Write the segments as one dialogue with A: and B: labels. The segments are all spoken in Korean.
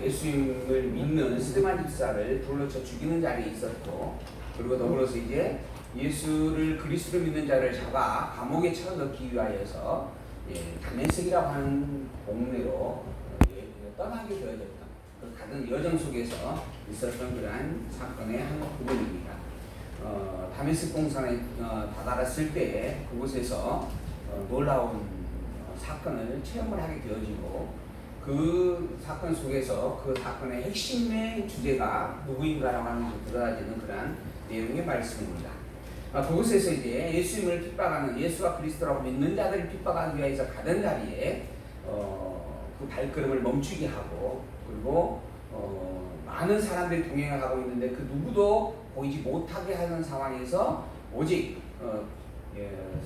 A: 예수님을 믿는 스데반 집사를 돌로 쳐 죽이는 자리에 있었고, 그리고 더불어서 이제 예수를 그리스도로 믿는 자를 잡아 감옥에 쳐넣기 위하여서 다메섹이라고 하는 동네로 떠나게 되어졌던 그 가던 여정 속에서 있었던 그러한 사건의 한 부분입니다. 다메섹 공산에 다다랐을 때 그곳에서 놀라운 사건을 체험을 하게 되어지고, 그 사건 속에서 그 사건의 핵심의 주제가 누구인가라고 하는 것이 드러나지는 그러한 내용의 말씀입니다. 그곳에서 이제 예수님을 핍박하는, 예수가 그리스도라고 믿는 자들을 핍박하기 위해서 가던 자리에 그 발걸음을 멈추게 하고, 그리고 많은 사람들이 동행을 하고 있는데 그 누구도 보이지 못하게 하는 상황에서 오직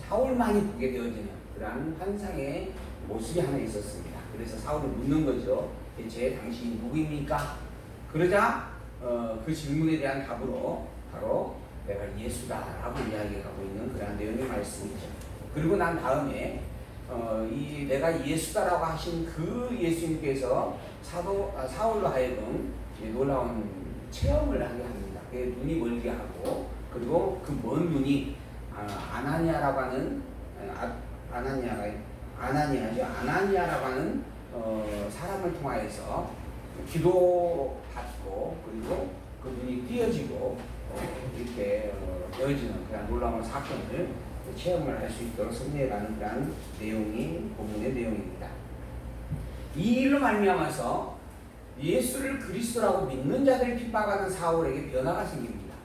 A: 사울만이 보게 되어지는 그러한 환상의 모습이 하나 있었습니다. 그래서 사울을 묻는 거죠. 대체 당신이 누구입니까? 그러자 그 질문에 대한 답으로 바로 내가 예수다라고 이야기하고 있는 그런 내용의 말씀이죠. 그리고 난 다음에 이 내가 예수다라고 하신 그 예수님께서 사울로 하여금 놀라운 체험을 하게 합니다. 눈이 멀게 하고, 그리고 그 먼 눈이 아나니아라고 하는 아나니아라고 하는 사람을 통하여서 기도받고, 그리고 그 눈이 띄어지고 이렇게 되어지는 그런 놀라운 사건을 체험을 할 수 있도록 섭리해가는 그런 내용이 본문의 내용입니다. 이 일로 말미암아서 예수를 그리스도라고 믿는 자들을 핍박하는 사울에게 변화가 생깁니다.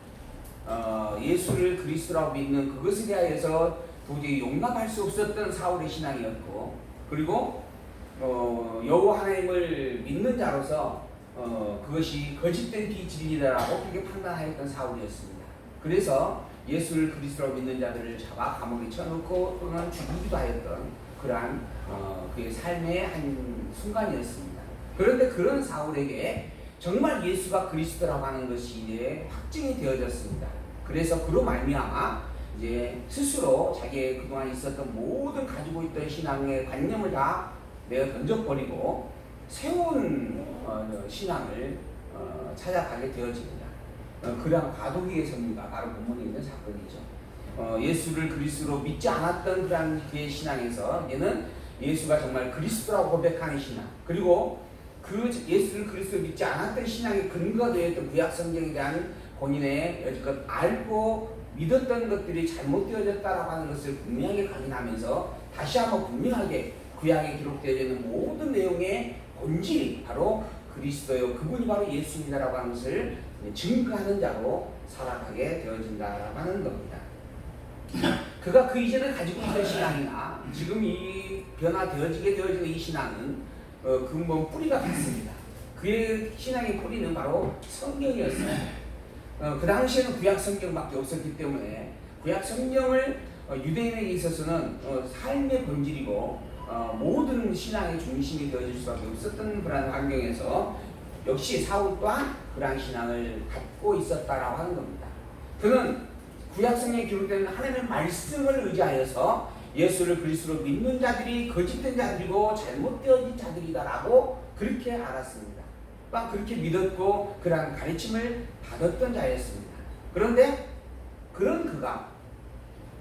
A: 예수를 그리스도라고 믿는 그것에 대하여서 도저히 용납할 수 없었던 사울의 신앙이었고, 그리고 여호와 하나님을 믿는 자로서 그것이 거짓된 비진리다라고 그렇게 판단하였던 사울이었습니다. 그래서 예수를 그리스도라고 믿는 자들을 잡아 감옥에 쳐넣고 또는 죽이기도 하였던 그러한 그의 삶의 한 순간이었습니다. 그런데 그런 사울에게 정말 예수가 그리스도라고 하는 것이 이제 확증이 되어졌습니다. 그래서 그로 말미암아 이제 스스로 자기의 그동안 있었던 모든 가지고 있던 신앙의 관념을 다 내어 던져버리고 새로운 신앙을 찾아가게 되어집니다. 그러한 과도기의 섭리가 바로 본문에 있는 사건이죠. 예수를 그리스도로 믿지 않았던 그러한 그의 신앙에서 이제는 예수가 정말 그리스도라고 고백하는 신앙, 그리고 그 예수를 그리스도로 믿지 않았던 신앙의 근거가 되었던 구약 성경에 대한 본인의 여지껏 알고 믿었던 것들이 잘못되어졌다라고 하는 것을 분명하게 확인하면서 다시 한번 분명하게 구약에 기록되어 있는 모든 내용의 본질이 바로 그리스도요, 그분이 바로 예수입니다라고 하는 것을 증거하는 자로 살아가게 되어진다라고 하는 겁니다. 그가 그 이전에 가지고 있던 신앙이나 지금 이 변화되어지게 되어지는 이 신앙은 근본 뿌리가 같습니다. 그의 신앙의 뿌리는 바로 성경이었습니다. 그 당시에는 구약 성경밖에 없었기 때문에 구약 성경을 유대인에게 있어서는 삶의 본질이고 모든 신앙의 중심이 되어질 수밖에 없었던 그러한 환경에서 역시 사울 또한 그러한 신앙을 갖고 있었다라고 하는 겁니다. 그는 구약 성경에 기록되는 하나님의 말씀을 의지하여서 예수를 그리스도로 믿는 자들이 거짓된 자들이고 잘못되어진 자들이다라고 그렇게 알았습니다. 또한 그렇게 믿었고 그러한 가르침을 받았던 자였습니다. 그런데 그런 그가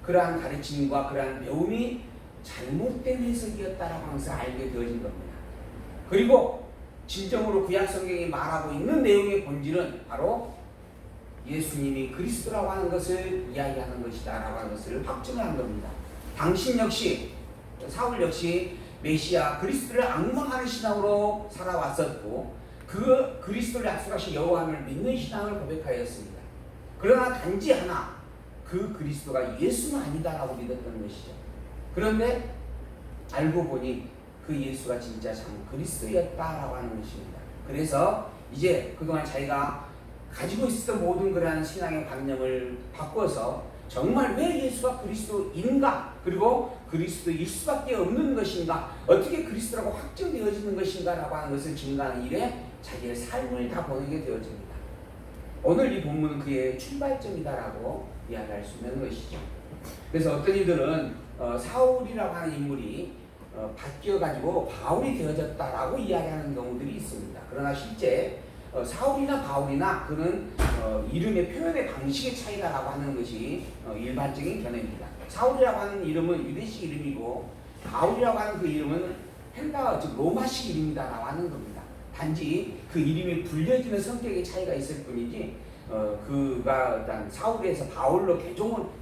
A: 그러한 가르침과 그러한 배움이 잘못된 해석이었다라고 하는 것을 알게 되어진 겁니다. 그리고 진정으로 구약 성경이 말하고 있는 내용의 본질은 바로 예수님이 그리스도라고 하는 것을 이야기하는 것이다라고 하는 것을 확증한 겁니다. 당신 역시, 사울 역시 메시아 그리스도를 앙망하는 신앙으로 살아왔었고 그 그리스도를 약속하신 여호와를 믿는 신앙을 고백하였습니다. 그러나 단지 하나, 그 그리스도가 예수는 아니다라고 믿었던 것이죠. 그런데 알고 보니 그 예수가 진짜 참 그리스도였다라고 하는 것입니다. 그래서 이제 그동안 자기가 가지고 있었던 모든 그러한 신앙의 관념을 바꿔서 정말 왜 예수가 그리스도인가, 그리고 그리스도일 수밖에 없는 것인가, 어떻게 그리스도라고 확정되어지는 것인가 라고 하는 것을 증거하는 일에 자기의 삶을 다 보내게 되어집니다. 오늘 이 본문은 그의 출발점이다라고 이야기할 수 있는 것이죠. 그래서 어떤 이들은 사울이라고 하는 인물이 바뀌어가지고 바울이 되어졌다라고 이야기하는 경우들이 있습니다. 그러나 실제 사울이나 바울이나 그는 이름의 표현의 방식의 차이다라고 하는 것이 일반적인 견해입니다. 사울이라고 하는 이름은 유대식 이름이고 바울이라고 하는 그 이름은 헬라어 즉 로마식 이름이다라고 하는 겁니다. 단지 그 이름이 불려지는 성격의 차이가 있을 뿐이지 그가 일단 사울에서 바울로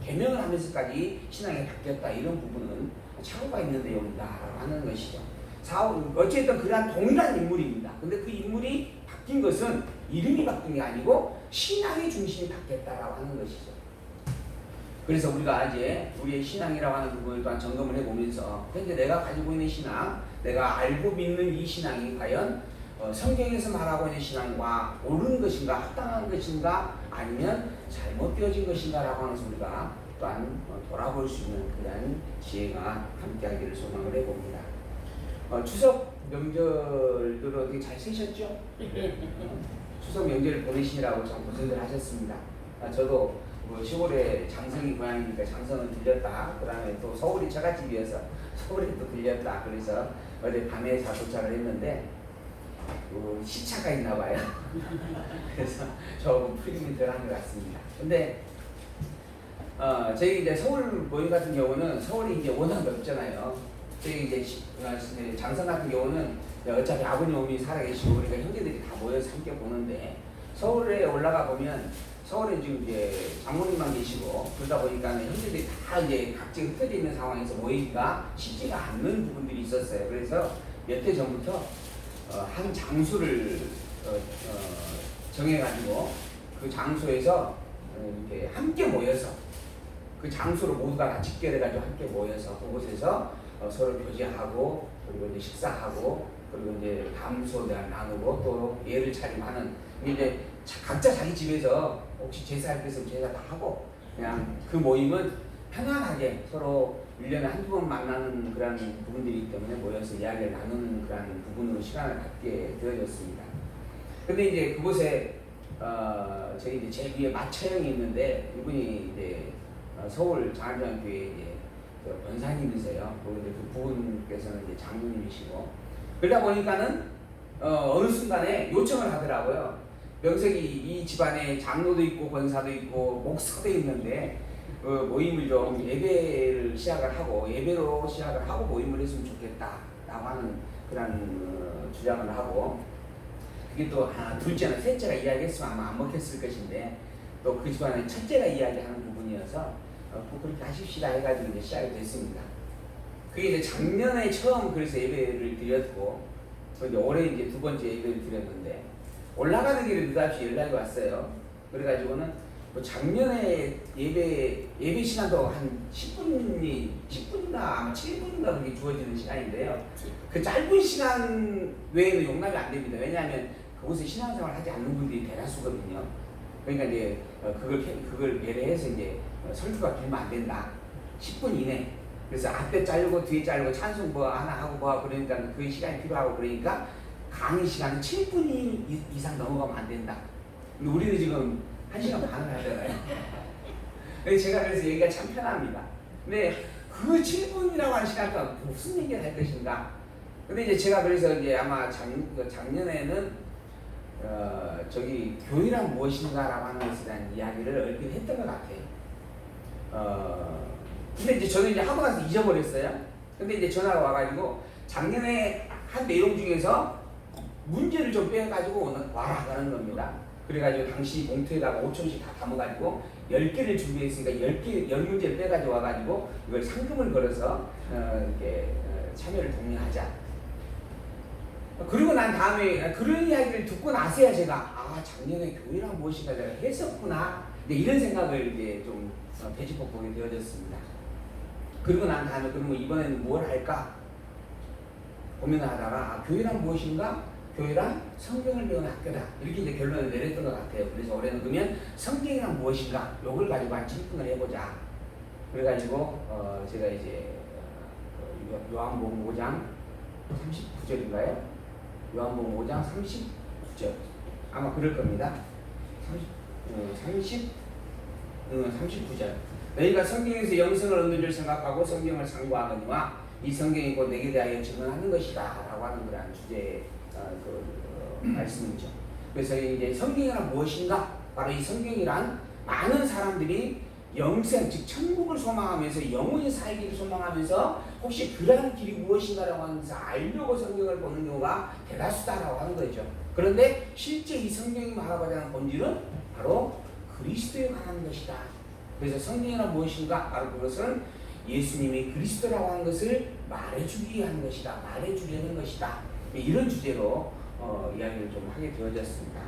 A: 개명을 하면서까지 신앙이 바뀌었다 이런 부분은 차이가 있는 내용이다라고 하는 것이죠. 사울 어쨌든 그러한 동일한 인물입니다. 근데 그 인물이 바뀐 것은 이름이 바뀐 게 아니고 신앙의 중심이 바뀌었다라고 하는 것이죠. 그래서 우리가 이제 우리의 신앙이라고 하는 부분을 또한 점검을 해보면서 현재 내가 가지고 있는 신앙, 내가 알고 믿는 이 신앙이 과연 성경에서 말하고 있는 신앙과 옳은 것인가, 합당한 것인가, 아니면 잘못되어진 것인가 라고 하는 것을 우리가 또한 돌아볼 수 있는 그런 지혜가 함께하기를 소망을 해봅니다. 추석 명절들을 어떻게 잘 쓰셨죠? 추석 명절을 보내시느라고 참 고생들 하셨습니다. 저도 10월에 장성이 고향이니까 장성을 들렸다. 그 다음에 또 서울이 처갓집이어서 서울에 또 들렸다. 그래서 어제 밤에 다 도착을 했는데 시차가 있나 봐요. 그래서 조금 풀림이 덜한 것 같습니다. 근데 저희 이제 서울 모임 같은 경우는 서울이 이제 워낙 넓잖아요. 저희 이제 장성 같은 경우는 어차피 아버님이 살아계시고 그러니까 형제들이 다 모여서 함께 보는데 서울에 올라가 보면 서울에 지금 이제 장모님만 계시고 그러다 보니까 형제들이 다 이제 각자 흩어져 있는 상황에서 모이기가 쉽지가 않는 부분들이 있었어요. 그래서 몇 해 전부터 한 장소를 정해가지고 그 장소에서 이렇게 함께 모여서 그 장소로 모두가 다 집결해가지고 함께 모여서 그곳에서 서로 교제하고 그리고 이제 식사하고 그리고 이제 담소 나누고 또 예를 차림하는 이제 각자 자기 집에서 혹시 제사할 때 있으면 제사 다 하고 그냥 그 모임은 편안하게 서로 1년에 한두 번 만나는 그런 부분들이기 때문에 모여서 이야기를 나누는 그런 부분으로 시간을 갖게 되어졌습니다. 근데 이제 그곳에 저희 이제 제 위에 마처형이 있는데 이분이 이제 서울 장안정교회 이제 권사님이세요. 그리고 이제 그 부분께서는 이제 장로님이시고 그러다 보니까는 어느 순간에 요청을 하더라고요. 명색이 이 집안에 장로도 있고 권사도 있고 목사도 있는데 모임을 좀 예배를 시작을 하고 예배로 시작을 하고 모임을 했으면 좋겠다라고 하는 그런 주장을 하고 그게 또 둘째나 셋째가 이야기했으면 아마 안 먹혔을 것인데 또 그 집안의 첫째가 이야기하는 부분이어서 그렇게 하십시다 해가지고 이제 시작이 됐습니다. 그게 이제 작년에 처음 그래서 예배를 드렸고 이제 올해 이제 두 번째 예배를 드렸는데 올라가는 길에 느닷없이 연락이 왔어요. 그래가지고는 작년에 예배 시간도 한 10분인가 아마 7분인가 그렇게 주어지는 시간인데요. 그 짧은 시간 외에는 용납이 안 됩니다. 왜냐하면 그곳에 신앙생활 하지 않는 분들이 대다수거든요. 그러니까 이제 그걸 배려해서 이제 설교가 길면 안 된다. 10분 이내. 그래서 앞에 자르고 뒤에 자르고 찬송 뭐 하나 하고 뭐 그러니까 그 시간이 필요하고 그러니까 강의 시간은 7분 이상 넘어가면 안 된다. 근데 우리는 지금 1시간 반을 하잖아요. 제가 그래서 얘기가 참 편합니다. 근데 그 7분이라고 하는 시간 동안 무슨 얘기를 할 것인가? 근데 이제 제가 그래서 이제 아마 작년에는 저기 교회란 무엇인가라고 하는 것에 대한 이야기를 얼핏 했던 것 같아요. 근데 이제 저는 이제 하고 나서 잊어버렸어요. 근데 이제 전화가 와가지고 작년에 한 내용 중에서 문제를 좀 빼가지고 와라 하는 겁니다. 그래가지고 당시 봉투에다가 5,000원씩 다 담아가지고 10개를 준비했으니까 10문제를 빼가지고 와가지고 이걸 상금을 걸어서 이렇게 참여를 독려하자. 그리고 난 다음에 그런 이야기를 듣고 나서야 제가 작년에 교회란 무엇인가 내가 했었구나 이런 생각을 이제 좀 되짚어 보게 되어졌습니다. 그리고 난 다음에 그러면 이번에는 뭘 할까 고민을 하다가 교회란 무엇인가? 교회란 성경을 배우는 학교다. 이렇게 이제 결론을 내렸던 것 같아요. 그래서 올해는 그러면 성경이란 무엇인가? 요걸 가지고 한 질문을 해보자. 그래가지고 제가 이제 요한복음 5장 39절인가요? 요한복음 5장 39절 아마 그럴 겁니다. 39절 너희가 성경에서 영생을 얻는 줄 생각하고 성경을 상고하거니와 이 성경이 곧 내게 대하여 증언하는 것이다 라고 하는 그런 주제의 말씀이죠. 그래서 이제 성경이란 무엇인가? 바로 이 성경이란 많은 사람들이 영생, 즉 천국을 소망하면서 영원히 살기를 소망하면서 혹시 그러한 길이 무엇인가라고 하면서 알려고 성경을 보는 경우가 대다수다라고 하는 거죠. 그런데 실제 이 성경이 말하고자 하는 본질은 바로 그리스도에 관한 것이다. 그래서 성경이란 무엇인가? 바로 그것은 예수님이 그리스도라고 하는 것을 말해주기 위한 것이다. 말해주려는 것이다. 이런 주제로 이야기를 좀 하게 되어졌습니다.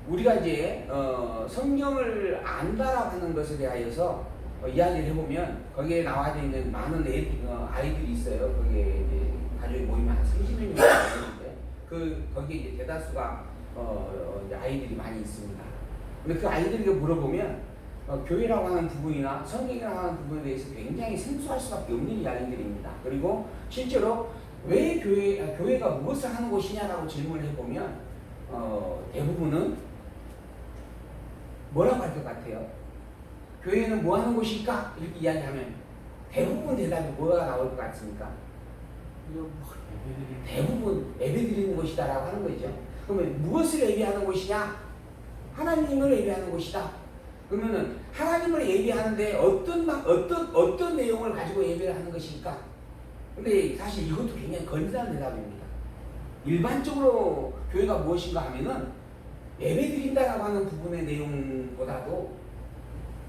A: 우리가 이제 성경을 안다라고 하는 것에 대하여서 이야기를 해보면 거기에 나와 있는 많은 아이들이 있어요. 거기에 이제 가족이 모이면 한 30명 정도 되는데 거기에 이제 대다수가 이제 아이들이 많이 있습니다. 근데 그 아이들에게 물어보면 교회라고 하는 부분이나 성경이라고 하는 부분에 대해서 굉장히 생소할 수밖에 없는 이야기들입니다. 그리고 실제로 왜 교회가 무엇을 하는 곳이냐라고 질문을 해보면 대부분은 뭐라고 할 것 같아요? 교회는 뭐 하는 곳일까? 이렇게 이야기하면 대부분 대답이 뭐가 나올 것 같습니까? 대부분 예배드리는 곳이다라고 하는 거죠. 그러면 무엇을 예배하는 곳이냐? 하나님을 예배하는 곳이다. 그러면은 하나님을 예배하는데 어떤 내용을 가지고 예배를 하는 것일까? 근데 사실 이것도 굉장히 건전한 대답입니다. 일반적으로 교회가 무엇인가 하면은 예배드린다라고 하는 부분의 내용보다도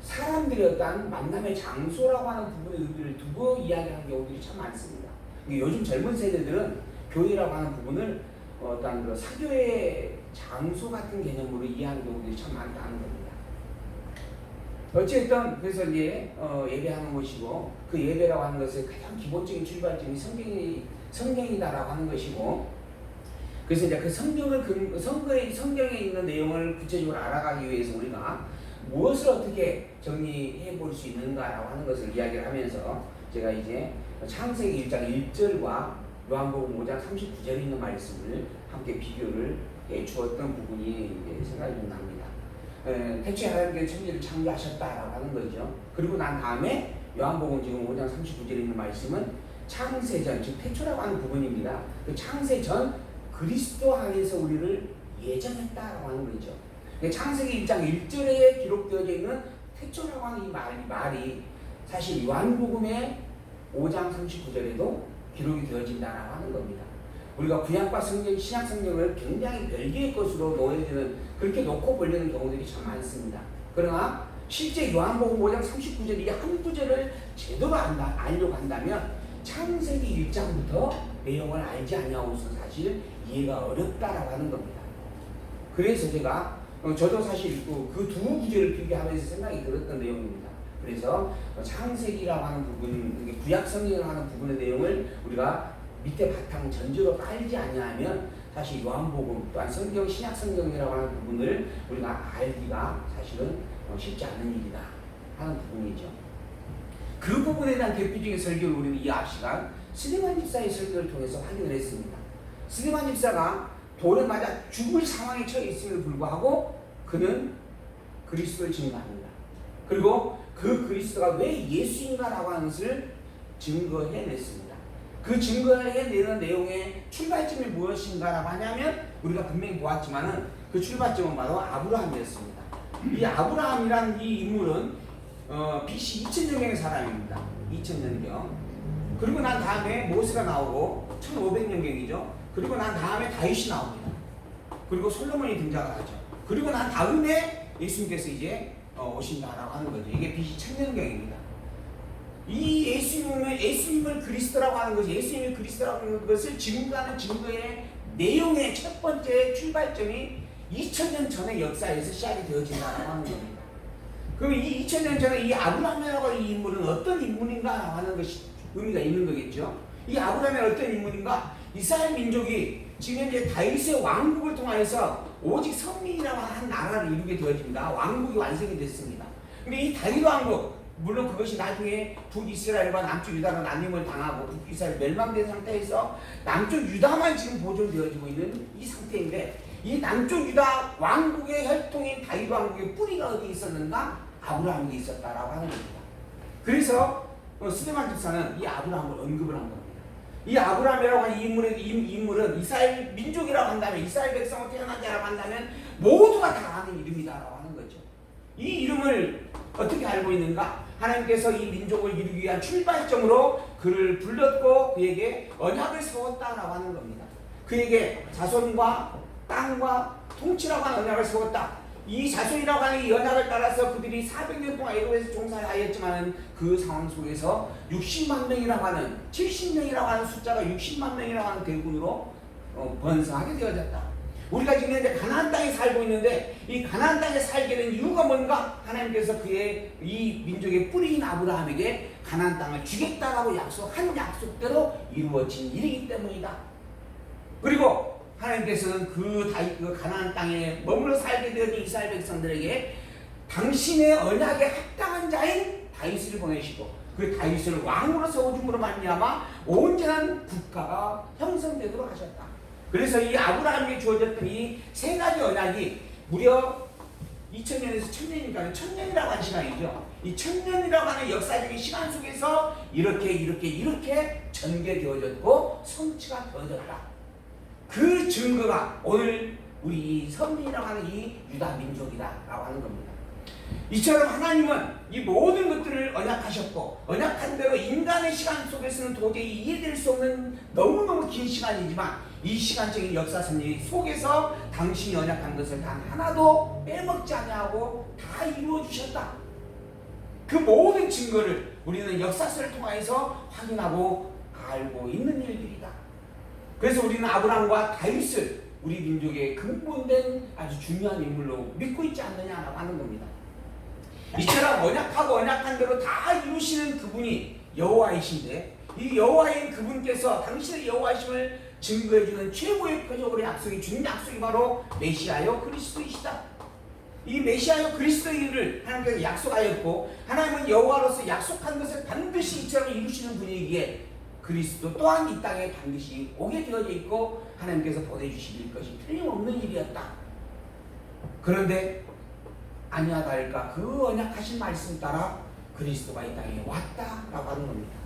A: 사람들의 어떤 만남의 장소라고 하는 부분의 의미를 두고 이야기하는 경우들이 참 많습니다. 요즘 젊은 세대들은 교회라고 하는 부분을 어떤 사교의 장소 같은 개념으로 이해하는 경우들이 참 많다는 겁니다. 어쨌든 그래서 이제 예배하는 것이고 그 예배라고 하는 것의 가장 기본적인 출발점이 성경이다라고 하는 것이고, 그래서 이제 그 성경에 있는 내용을 구체적으로 알아가기 위해서 우리가 무엇을 어떻게 정리해 볼 수 있는가라고 하는 것을 이야기를 하면서 제가 이제 창세기 1장 1절과 요한복음 5장 39절에 있는 말씀을 함께 비교를 해 주었던 부분이 이제 생각이 좀 납니다. 태초에 하나님께서 천지를 창조하셨다라고 하는 거죠. 그리고 난 다음에 요한복음 지금 5장 39절에 있는 말씀은 창세전, 즉 태초라고 하는 부분입니다. 그 창세전 그리스도 안에서 우리를 예정했다라고 하는 거죠. 창세기 1장 1절에 기록되어져 있는 태초라고 하는 이 말이 사실 요한복음의 5장 39절에도 기록이 되어진다라고 하는 겁니다. 우리가 구약과 성경, 신약 성경을 굉장히 별개의 것으로 그렇게 놓고 보려는 경우들이 참 많습니다. 그러나 실제 요한복음 5장 39절 이 한 구절을 제대로 알려고 한다면 창세기 1장부터 내용을 알지 않냐고서 사실 이해가 어렵다라고 하는 겁니다. 그래서 저도 사실 그 두 구절을 비교하면서 생각이 들었던 내용입니다. 그래서 창세기라고 하는 부분, 구약 성경이라고 하는 부분의 내용을 우리가 밑에 바탕 전제로 깔지 않냐면 사실 요한복음 또한 성경, 신약 성경이라고 하는 부분을 우리가 알기가 사실은 쉽지 않은 일이다 하는 부분이죠. 그 부분에 대한 대표적인 설교를 우리는 이 앞 시간 스데반 집사의 설교를 통해서 확인을 했습니다. 스데반 집사가 돌에 맞아 죽을 상황에 처해 있음에도 불구하고 그는 그리스도를 증거합니다. 그리고 그 그리스도가 왜 예수인가라고 하는 것을 증거해냈습니다. 그 증거해내는 내용의 출발점이 무엇인가라고 하냐면 우리가 분명히 보았지만은 그 출발점은 바로 아브라함이었습니다. 이 아브라함이란 이 인물은 BC 2000년경의 사람입니다. 2000년경. 그리고 난 다음에 모세가 나오고 1500년경이죠. 그리고 난 다음에 다윗이 나옵니다. 그리고 솔로몬이 등장을 하죠. 그리고 난 다음에 예수님께서 이제 오신다라고 하는 거죠. 이게 BC 1000년경입니다. 이 예수님을 그리스도라고 하는 것이, 예수님이 그리스도라고 하는 것을 증거하는 증거의 내용의 첫 번째 출발점이 2000년 전의 역사에서 시작이 되어진다고 하는 겁니다. 그럼 이 2000년 전에 이 아브라함이라고 하는 이 인물은 어떤 인물인가라고 하는 것이 의미가 있는 거겠죠. 이 아브라함이 어떤 인물인가? 이스라엘 민족이 지금 현재 다윗의 왕국을 통해서 오직 성민이라고 하는 나라를 이루게 되어집니다. 왕국이 완성이 됐습니다. 근데 이 다윗 왕국, 물론 그것이 나중에 북이스라엘과 남쪽 유다가 나뉘음을 당하고 북이스라엘 멸망된 상태에서 남쪽 유다만 지금 보존되어지고 있는 이 상태인데, 이 남쪽 유다 왕국의 혈통인 다윗 왕국의 뿌리가 어디 있었는가? 아브라함이 있었다라고 하는 겁니다. 그래서 스데반 집사는 이 아브라함을 언급을 한 겁니다. 이 아브라함이라고 하는 인물은 이스라엘 민족이라고 한다면, 이스라엘 백성으로 태어난 자라고 한다면 모두가 다 아는 이름이다라고 하는 거죠. 이 이름을 어떻게 알고 있는가? 하나님께서 이 민족을 이루기 위한 출발점으로 그를 불렀고 그에게 언약을 세웠다라고 하는 겁니다. 그에게 자손과 땅과 통치라고 하는 언약을 세웠다. 이 자손이라고 하는 이 언약을 따라서 그들이 400년 동안 애굽에서 종살이 하였지만 그 상황 속에서 60만 명이라고 하는, 70명이라고 하는 숫자가 60만 명이라고 하는 대군으로 번성하게 되어졌다. 우리가 지금 현재 가나안 땅에 살고 있는데 이 가나안 땅에 살게 된 이유가 뭔가? 하나님께서 그의 이 민족의 뿌리인 아브라함에게 가나안 땅을 주겠다라고 약속한 약속대로 이루어진 일이기 때문이다. 그리고 하나님께서는 그 가나안 땅에 머물러 살게 되어진 이스라엘 백성들에게 당신의 언약에 합당한 자인 다윗을 보내시고 그 다윗을 왕으로 세워줌으로 말미암아 온전한 국가가 형성되도록 하셨다. 그래서 이 아브라함에게 주어졌던 이 세 가지 언약이 무려 2000년에서 1000년이니까 1000년이라고 하는 시간이죠. 이 1000년이라고 하는 역사적인 시간 속에서 이렇게 전개되어졌고 성취가 되어졌다. 그 증거가 오늘 우리 선민이라고 하는 이 유다 민족이다라고 하는 겁니다. 이처럼 하나님은 이 모든 것들을 언약하셨고 언약한 대로 인간의 시간 속에서는 도저히 이해될 수 없는 너무너무 긴 시간이지만 이 시간적인 역사 섭리 속에서 당신이 언약한 것을 단 하나도 빼먹지 아니하고 다 이루어 주셨다. 그 모든 증거를 우리는 역사서를 통해서 확인하고 알고 있는 일들이다. 그래서 우리는 아브라함과 다윗을 우리 민족의 근본된 아주 중요한 인물로 믿고 있지 않느냐라고 하는 겁니다. 이처럼 언약하고 언약한 대로 다 이루시는 그분이 여호와이신데 이 여호와인 그분께서 당신의 여호와이심을 증거해주는 최고의 표적으로 약속이 준 약속이 바로 메시아요 그리스도이시다. 이 메시아요 그리스도를 하나님께서 약속하였고 하나님은 여호와로서 약속한 것을 반드시 이처럼 이루시는 분이기에 그리스도 또한 이 땅에 반드시 오게 되어져 있고 하나님께서 보내주실 것이 틀림없는 일이었다. 그런데 아니야 다를까 그 언약하신 말씀 따라 그리스도가 이 땅에 왔다라고 하는 겁니다.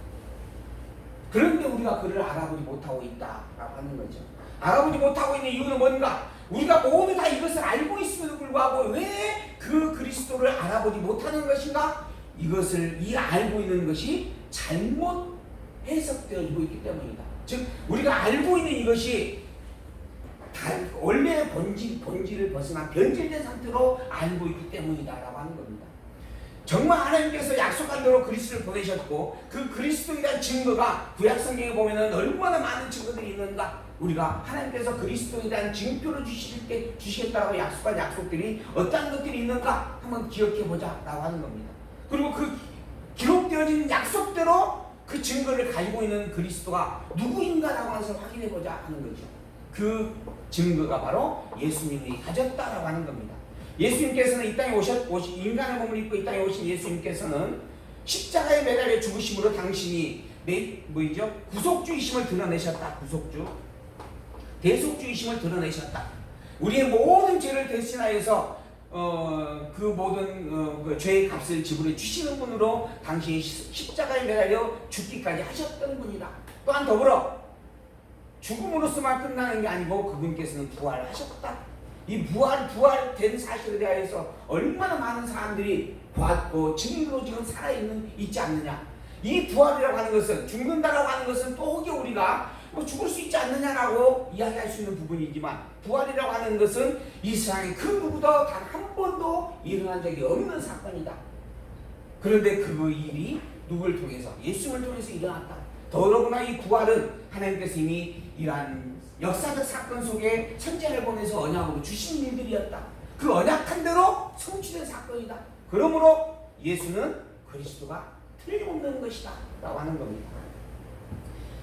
A: 그런데 우리가 그를 알아보지 못하고 있다라고 하는 거죠. 알아보지 못하고 있는 이유는 뭔가? 우리가 모두 다 이것을 알고 있음에도 불구하고 왜 그 그리스도를 알아보지 못하는 것인가? 이것을 알고 있는 것이 잘못 해석되어지고 있기 때문이다. 즉 우리가 알고 있는 이것이 원래의 본질을 벗어난 변질된 상태로 알고 있기 때문이다라고 하는 겁니다. 정말 하나님께서 약속한 대로 그리스도를 보내셨고 그 그리스도에 대한 증거가 구약성경에 보면은 얼마나 많은 증거들이 있는가. 우리가 하나님께서 그리스도에 대한 증표를 주시겠다라고 약속한 약속들이 어떤 것들이 있는가 한번 기억해보자 라고 하는 겁니다. 그리고 그 기록되어진 약속대로 그 증거를 가지고 있는 그리스도가 누구인가라고 하는 것을 확인해보자 하는 거죠. 그 증거가 바로 예수님이 가졌다라고 하는 겁니다. 예수님께서는 이 땅에 인간의 몸을 입고 이 땅에 오신 예수님께서는 십자가에 매달려 죽으심으로 당신이 구속주이심을 드러내셨다. 대속주이심을 드러내셨다. 우리의 모든 죄를 대신하여서 그 모든 그 죄의 값을 지불해 주시는 분으로 당신이 십자가에 매달려 죽기까지 하셨던 분이다. 또한 더불어 죽음으로서만 끝나는 게 아니고 그분께서는 부활하셨다. 이 부활된 사실에 대하여서 얼마나 많은 사람들이 보았고 증인으로 지금 있지 않느냐. 이 부활이라고 하는 것은 죽는다라고 하는 것은 또 혹여 우리가 죽을 수 있지 않느냐라고 이야기할 수 있는 부분이지만 부활이라고 하는 것은 이 세상에 그 누구도 단 한 번도 일어난 적이 없는 사건이다. 그런데 그 일이 누구를 통해서? 예수님을 통해서 일어났다. 더더구나 이 부활은 하나님께서 이미 이러한 역사적 사건 속에 천재를 보내서 언약으로 주신 일들이었다. 그 언약한 대로 성취된 사건이다. 그러므로 예수는 그리스도가 틀림없는 것이다 라고 하는 겁니다.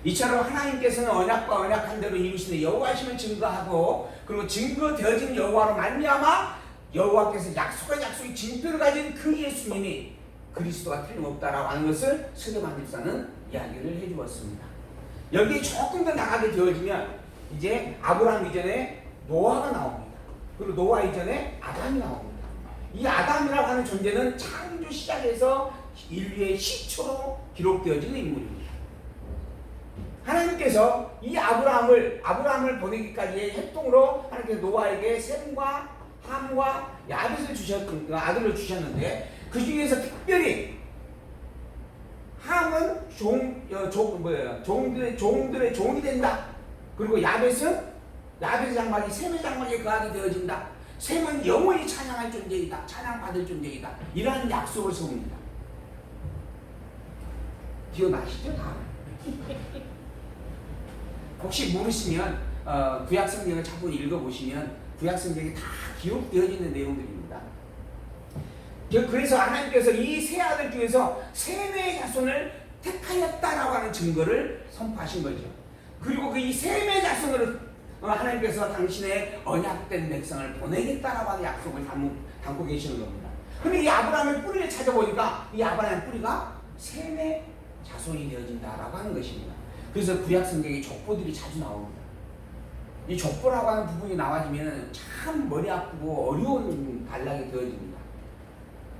A: 이처럼 하나님께서는 언약과 언약한 대로 이루시는 여호와심을 증거하고 그리고 증거되어진 여호와로 말미암아 여호와께서 약속한 약속의 징표를 가진 그 예수님이 그리스도가 틀림없다라고 하는 것을 스데반 집사는 이야기를 해주었습니다. 여기에 조금 더 나가게 되어지면 이제 아브라함 이전에 노아가 나옵니다. 그리고 노아 이전에 아담이 나옵니다. 이 아담이라고 하는 존재는 창조 시작에서 인류의 시초로 기록되어진 인물입니다. 하나님께서 이 아브라함을 보내기까지의 행동으로 하나님께서 노아에게 셈과 함과 야벳을 아들을 주셨는데, 그 중에서 특별히 함은 종들의 종이 된다. 그리고 야벳의 장막이 셈의 장막에 거하게 되어진다. 셈은 영원히 찬양할 존재이다. 찬양받을 존재이다. 이러한 약속을 세웁니다. 기억나시죠? 다. 혹시 모르시면 구약성경을 자꾸 읽어보시면 구약성경이 다 기록되어지는 내용들입니다. 그래서 하나님께서 이 세 아들 중에서 셈의 자손을 택하였다라고 하는 증거를 선포하신 거죠. 그리고 그 이 셈의 자손을 하나님께서 당신의 언약된 백성을 보내겠다라고 하는 약속을 담고 계시는 겁니다. 근데 이 아브라함의 뿌리를 찾아보니까 이 아브라함의 뿌리가 셈의 자손이 되어진다라고 하는 것입니다. 그래서 구약성경에 족보들이 자주 나옵니다. 이 족보라고 하는 부분이 나와지면 참 머리 아프고 어려운 단락이 되어집니다.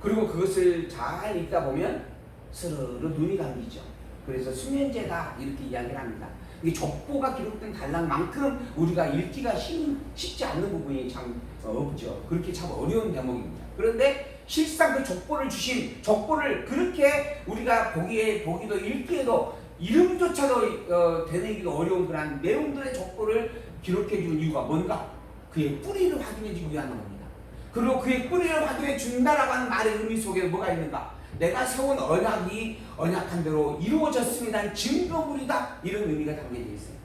A: 그리고 그것을 잘 읽다 보면 스르르 눈이 감기죠. 그래서 수면제다 이렇게 이야기를 합니다. 이 족보가 기록된 단락만큼 우리가 읽기가 쉽지 않는 부분이 참 없죠. 그렇게 참 어려운 대목입니다. 그런데 실상 그 족보를 그렇게 우리가 보기도 읽기에도 이름조차도 되뇌기도 어려운 그런 내용들의 족보를 기록해 준 이유가 뭔가? 그의 뿌리를 확인해 주기 위한 겁니다. 그리고 그의 뿌리를 확인해 준다라고 하는 말의 의미 속에 뭐가 있는가? 내가 세운 언약이 언약한 대로 이루어졌습니다는 증거물이다. 이런 의미가 담겨져 있어요.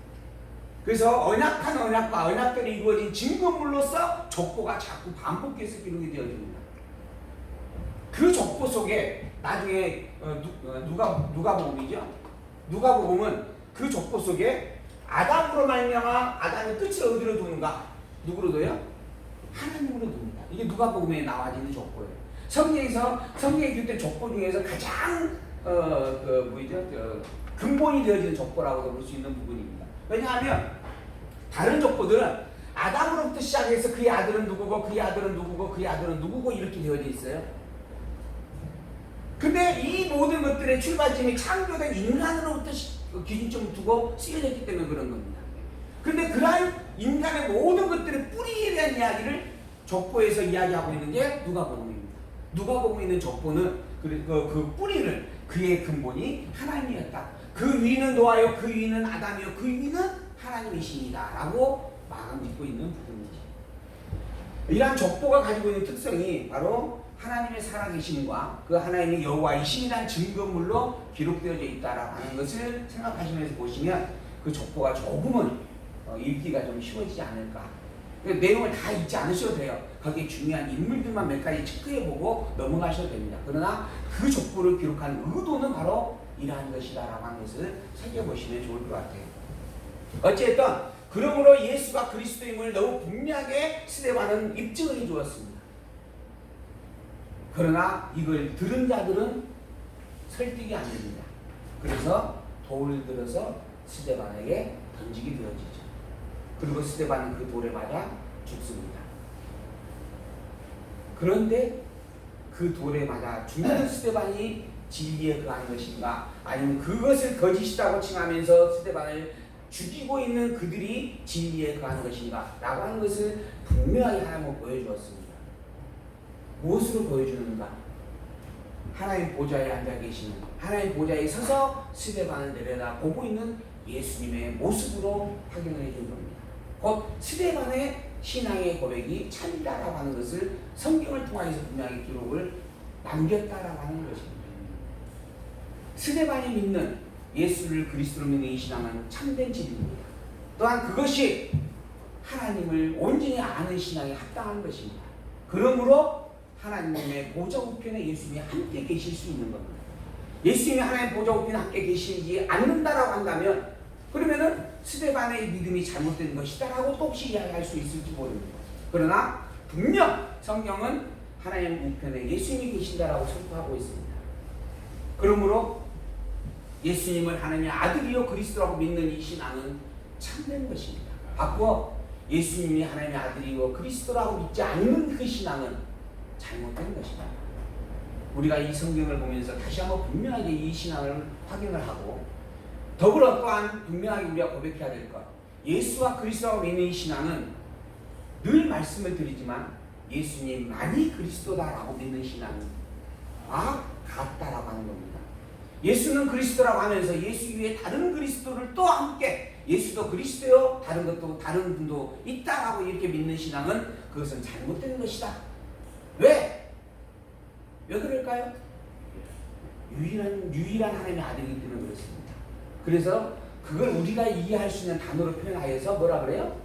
A: 그래서 언약한 언약과 언약대로 이루어진 증거물로서 족보가 자꾸 반복해서 기록이 되어집니다. 그 족보 속에 나중에 누가복음이죠. 누가복음은 그 족보 속에 아담으로 말미암아 아담의 끝을 어디로 두는가? 누구로 둬요? 하나님으로 둡니다. 이게 누가복음에 나와지는 족보예요. 성경에 기록된 족보 중에서 가장 근본이 되어지는 족보라고 볼 수 있는 부분입니다. 왜냐하면 다른 족보들은 아담으로부터 시작해서 그의 아들은 누구고 그의 아들은 누구고 그의 아들은 누구고 이렇게 되어져 있어요. 근데 이 모든 것들의 출발점이 창조된 인간으로부터 기준점을 두고 쓰여졌기 때문에 그런 겁니다. 근데 그러한 인간의 모든 것들의 뿌리에 대한 이야기를 족보에서 이야기하고 있는 게 누가복음입니다. 누가복음에 있는 족보는 그 뿌리를 그의 근본이 하나님이었다. 그 위는 노아요, 그 위는 아담이요, 그 위는 하나님이십니다. 라고 마감 짓고 있는 부분이죠. 이러한 족보가 가지고 있는 특성이 바로 하나님의 살아계심과 그 하나님의 여호와이심이라는 증거물로 기록되어져 있다라고 하는 것을 생각하시면서 보시면 그 족보가 조금은 읽기가 좀 쉬워지지 않을까. 내용을 다 읽지 않으셔도 돼요. 거기에 중요한 인물들만 몇 가지 체크해보고 넘어가셔도 됩니다. 그러나 그 족보를 기록한 의도는 바로 이러한 것이다라고 하는 것을 새겨보시면 좋을 것 같아요. 어쨌든 그러므로 예수가 그리스도임을 너무 분명하게 스데반은 입증을 해주었습니다. 그러나 이걸 들은 자들은 설득이 안 됩니다. 그래서 돌을 들어서 스데반에게 던지게 되어지죠. 그리고 스데반은 그 돌에 맞아 죽습니다. 그런데 그 돌에 맞아 죽는 스데반이 진리에 거하는 것인가, 아니면 그것을 거짓이라고 칭하면서 스데반을 죽이고 있는 그들이 진리에 거하는 것인가 라고 하는 것을 분명하게 하나님은 보여주었습니다. 무엇으로 보여주는가? 하나님 보좌에 앉아 계시는, 하나님 보좌에 서서 스데반을 내려다 보고 있는 예수님의 모습으로 확인을 해준 겁니다. 곧 스데반의 신앙의 고백이 참이다라고 하는 것을 성경을 통해서 분명하게 기록을 남겼다라고 하는 것입니다. 스데반이 믿는 예수를 그리스도로 믿는 이 신앙은 참된 진리입니다. 또한 그것이 하나님을 온전히 아는 신앙에 합당한 것입니다. 그러므로 하나님의 보좌 우편에 예수님이 함께 계실 수 있는 겁니다. 예수님이 하나님 보좌 우편에 함께 계시지 않는다라고 한다면, 그러면은 스데반의 믿음이 잘못된 것이다라고 또 혹시 이야기할 수 있을지 모릅니다. 그러나 분명 성경은 하나님 우편에 예수님이 계신다라고 선포하고 있습니다. 그러므로 예수님을 하나님의 아들이요 그리스도라고 믿는 이 신앙은 참된 것입니다. 바꾸어 예수님이 하나님의 아들이요 그리스도라고 믿지 않는 그 신앙은 잘못된 것입니다. 우리가 이 성경을 보면서 다시 한번 분명하게 이 신앙을 확인을 하고, 더불어 또한 분명하게 우리가 고백해야 될 것, 예수와 그리스도와 믿는 이 신앙은 늘 말씀을 드리지만 예수님만이 그리스도다라고 믿는 신앙과 같다라고 하는 겁니다. 예수는 그리스도라고 하면서 예수 이외에 다른 그리스도를 또 함께, 예수도 그리스도요 다른 것도 다른 분도 있다라고 이렇게 믿는 신앙은 그것은 잘못된 것이다. 왜 그럴까요? 유일한 하나님의 아들이기 때문에 그렇습니다. 그래서 그걸 우리가 이해할 수 있는 단어로 표현하여서 뭐라 그래요?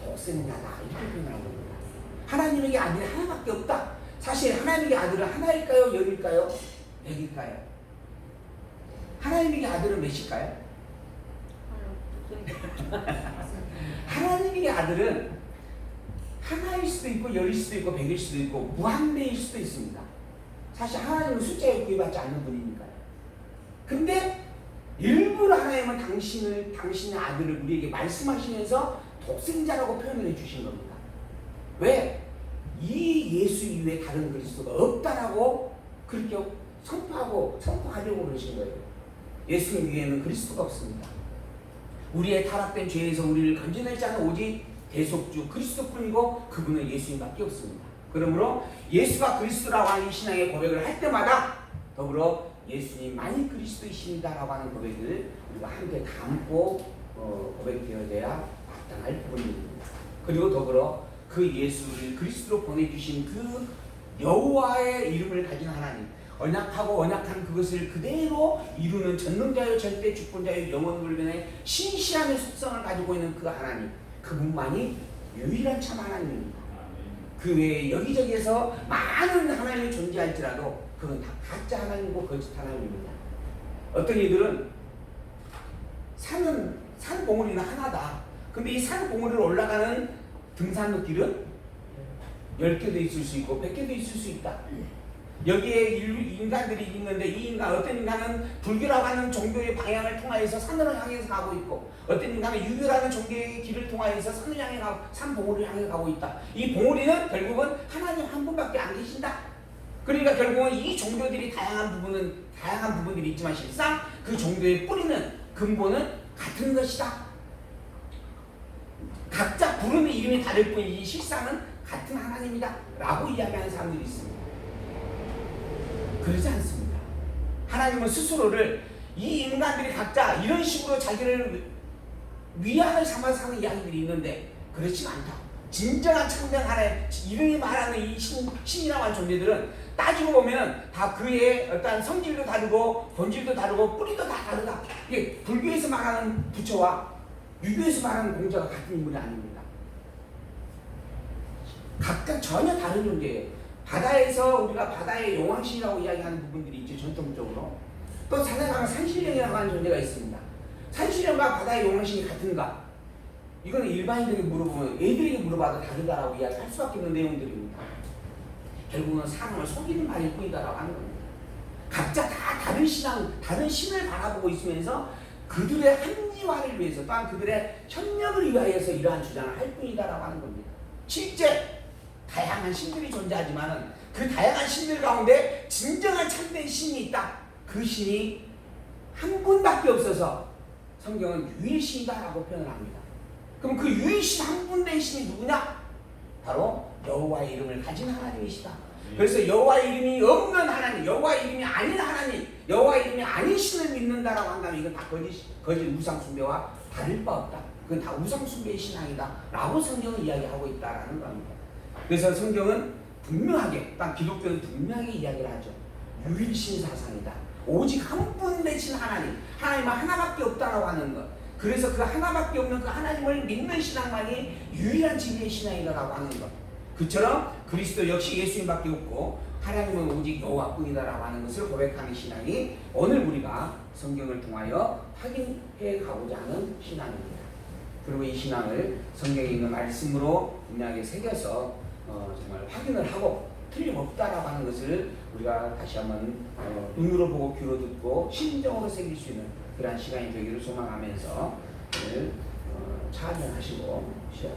A: 독생자다 이렇게 표현하는 겁니다. 하나님에게 아들이 하나밖에 없다. 사실 하나님에게 아들은 하나일까요? 열일까요? 백일까요? 하나님에게 아들은 몇일까요? 하나님에게 아들은 하나일 수도 있고 열일 수도 있고 백일 수도 있고 무한대일 수도 있습니다. 사실 하나님은 숫자에 구애받지 않는 분이니까요. 근데 일부러 하나님은 당신의 아들을 우리에게 말씀하시면서 독생자라고 표현을 해주신 겁니다. 왜? 이 예수 이외에 다른 그리스도가 없다라고 그렇게 선포하려고 그러신 거예요. 예수님 위에는 그리스도가 없습니다. 우리의 타락된 죄에서 우리를 건져낼 자는 오직 대속주 그리스도뿐이고 그분은 예수님밖에 없습니다. 그러므로 예수가 그리스도라고 하는 신앙의 고백을 할 때마다 더불어 예수님만이 그리스도이십니다라고 하는 고백을 우리가 함께 담고 고백되어야 마땅할 부분입니다. 그리고 더불어 그 예수를 그리스도로 보내주신 그 여호와의 이름을 가진 하나님, 언약하고 언약한 그것을 그대로 이루는 전능자요 절대 주권자요 영원불변의 신실함의 속성을 가지고 있는 그 하나님, 그분만이 유일한 참 하나님입니다. 그 외에 여기저기에서 많은 하나님이 존재할지라도 그건 다 가짜 하나님이고 거짓 하나님입니다. 어떤 이들은 산 봉우리는 하나다. 근데 이 산 봉우리를 올라가는 등산로길은 10개도 있을 수 있고 100개도 있을 수 있다. 여기에 인간들이 있는데 이 인간, 어떤 인간은 불교라고 하는 종교의 방향을 통하여서 산으로 향해서 가고 있고, 어떤 인간은 유교라는 종교의 길을 통하여서 산을 향해 가고 산 봉우리를 향해 가고 있다. 이 봉우리는 결국은 하나님 한 분밖에 안 계신다. 그러니까 결국은 이 종교들이 다양한 부분들이 있지만 실상 그 종교의 뿌리는 근본은 같은 것이다. 각자 부르는 이름이 다를 뿐이지 실상은 같은 하나님이다 라고 이야기하는 사람들이 있습니다. 그러지 않습니다. 하나님은 스스로를 이 인간들이 각자 이런 식으로 자기를 위안을 삼아서 하는 이야기들이 있는데 그렇지 않다. 진정한 참된 하나님, 이름이 말하는 이 신이라고 하는 존재들은 따지고 보면 다 그의 어떤 성질도 다르고 본질도 다르고 뿌리도 다 다르다. 이게 불교에서 말하는 부처와 유교에서 말하는 공자가 같은 인물이 아닙니다. 각각 전혀 다른 존재예요. 바다에서 우리가 바다의 용왕신이라고 이야기하는 부분들이 있죠. 전통적으로. 또 산에 가면 산신령이라고 하는 존재가 있습니다. 산신령과 바다의 용왕신이 같은가? 이거는 일반인들에게 물어보면, 애들에게 물어봐도 다르다라고 이야기할 수밖에 없는 내용들입니다. 결국은 사람을 속이는 말일 뿐이다라고 하는 겁니다. 각자 다 다른 신앙, 다른 신을 바라보고 있으면서 그들의 합리화를 위해서 또한 그들의 협력을 위하여서 이러한 주장을 할 뿐이다라고 하는 겁니다. 실제 다양한 신들이 존재하지만 그 다양한 신들 가운데 진정한 참된 신이 있다. 그 신이 한 분밖에 없어서 성경은 유일신이다라고 표현을 합니다. 그럼 그 유일신 한 분 된 신이 누구냐? 바로 여호와의 이름을 가진 하나님이시다. 그래서 여호와의 이름이 없는 하나님, 여호와의 이름이 아닌 하나님, 여호와의 이름이 아닌 신을 믿는다라고 한다면 이건 다 거짓 우상 숭배와 다를 바 없다. 그건 다 우상 숭배의 신앙이다 라고 성경은 이야기하고 있다라는 겁니다. 그래서 성경은 분명하게, 딱 기독교는 분명하게 이야기를 하죠. 유일신 사상이다. 오직 한 분 되신 하나님, 하나님은 하나밖에 없다라고 하는 것. 그래서 그 하나밖에 없는 그 하나님을 믿는 신앙만이 유일한 진리의 신앙이다라고 하는 것. 그처럼 그리스도 역시 예수님밖에 없고 하나님은 오직 여호와뿐이다라고 하는 것을 고백하는 신앙이 오늘 우리가 성경을 통하여 확인해 가고자 하는 신앙입니다. 그리고 이 신앙을 성경에 있는 말씀으로 분명하게 새겨서 정말 확인을 하고 틀림없다라고 하는 것을 우리가 다시 한번 눈으로 보고 귀로 듣고 심정으로 새길 수 있는 그러한 시간이 되기를 소망하면서 오늘 찬양하시고 시작.